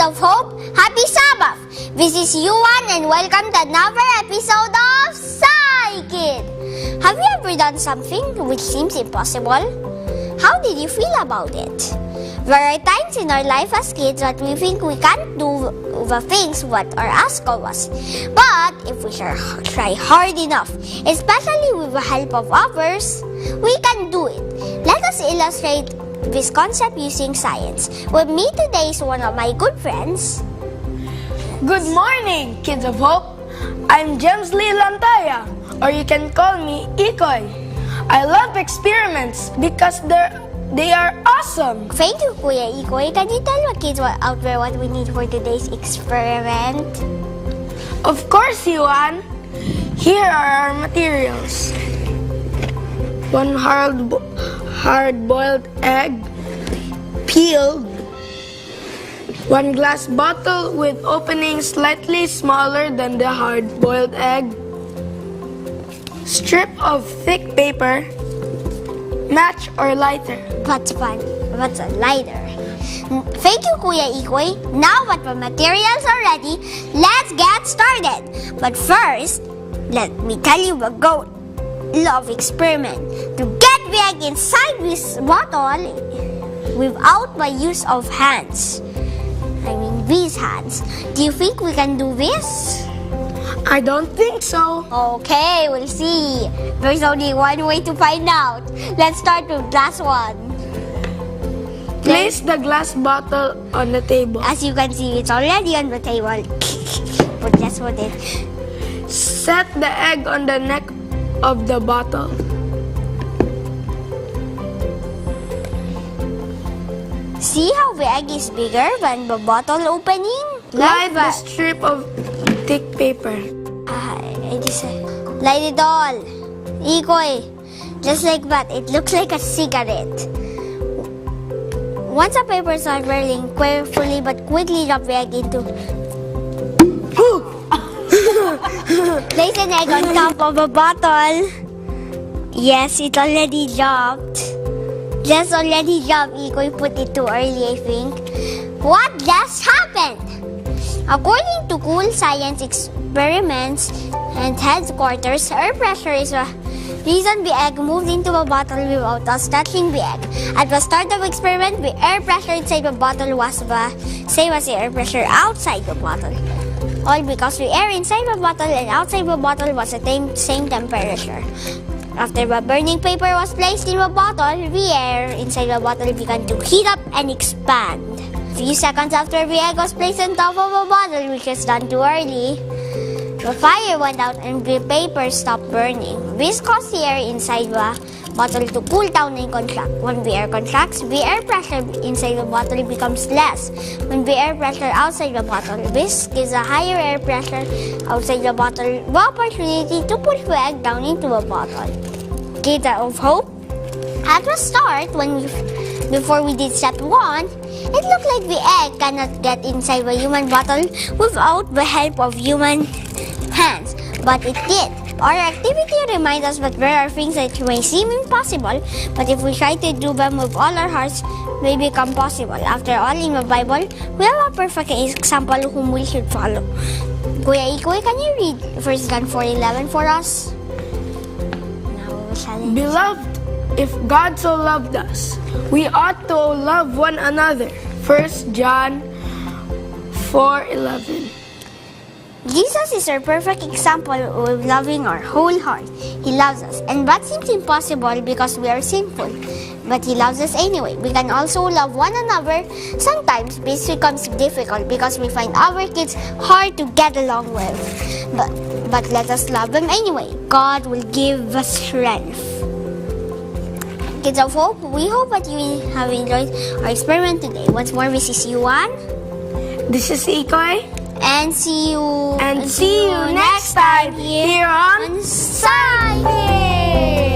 of Hope, happy Sabbath! This is Yuan and welcome to another episode of SciKid! Have you ever done something which seems impossible? How did you feel about it? There are times in our life as kids that we think we can't do the things what are asked of us. But if we try hard enough, especially with the help of others, we can do it. Let us illustrate this concept using science. With me today is one of my good friends. Good morning, kids of Hope. I'm James Lee Lantaya, or you can call me Ikoy. I love experiments because they are awesome. Thank you, Kuya Ikoy. Can you tell the kids out there what we need for today's experiment? Of course, Yuan. Here are our materials. One hard-boiled egg, peeled. One glass bottle with opening slightly smaller than the hard-boiled egg. Strip of thick paper. Match or lighter. That's fun. That's a lighter. Thank you, Kuya Ikoy. Now that the materials are ready, let's get started. But first, let me tell you the goal of experiment. To get the egg inside this bottle without the use of hands. I mean these hands. Do you think we can do this? I don't think so. Okay, we'll see. There's only one way to find out. Let's start with glass one. Place the glass bottle on the table. As you can see, it's already on the table. But just put it. Set the egg on the neck of the bottle. See how the egg is bigger than the bottle opening? Light the strip of thick paper. Light it all. Ikoy. Just like that. It looks like a cigarette. Once the paper starts burning, carefully but quickly drop the egg into... Place an egg on top of a bottle. Yes, it already dropped. Just already dropped. Ikoy put it too early, I think. What just happened? According to cool science experiments and headquarters, air pressure is the reason the egg moved into the bottle without us touching the egg. At the start of the experiment, the air pressure inside the bottle was the same as the air pressure outside the bottle. All because the air inside the bottle and outside the bottle was the same temperature. After the burning paper was placed in the bottle, the air inside the bottle began to heat up and expand. A few seconds after the egg was placed on top of the bottle, which was done too early, the fire went out and the paper stopped burning. This caused the air inside the bottle to cool down and contract. When the air contracts, the air pressure inside the bottle becomes less. When the air pressure outside the bottle, this gives a higher air pressure outside the bottle the opportunity to push the egg down into the bottle. Kids of Hope, at the start, before we did step 1, it looked like the egg cannot get inside the human bottle without the help of human hands, but it did. Our activity reminds us that there are things that may seem impossible, but if we try to do them with all our hearts, they become possible. After all, in the Bible, we have a perfect example whom we should follow. Kuya Ikoy, can you read 1 John 4:11 for us? Beloved, if God so loved us, we ought to love one another. 1 John 4:11. Jesus is our perfect example of loving our whole heart. He loves us, and that seems impossible because we are sinful. But He loves us anyway. We can also love one another. Sometimes this becomes difficult because we find our kids hard to get along with. But let us love them anyway. God will give us strength. Kids of Hope, we hope that you have enjoyed our experiment today. Once more, this is Yuan. This is Ikoy. And see you next time here on SciKid!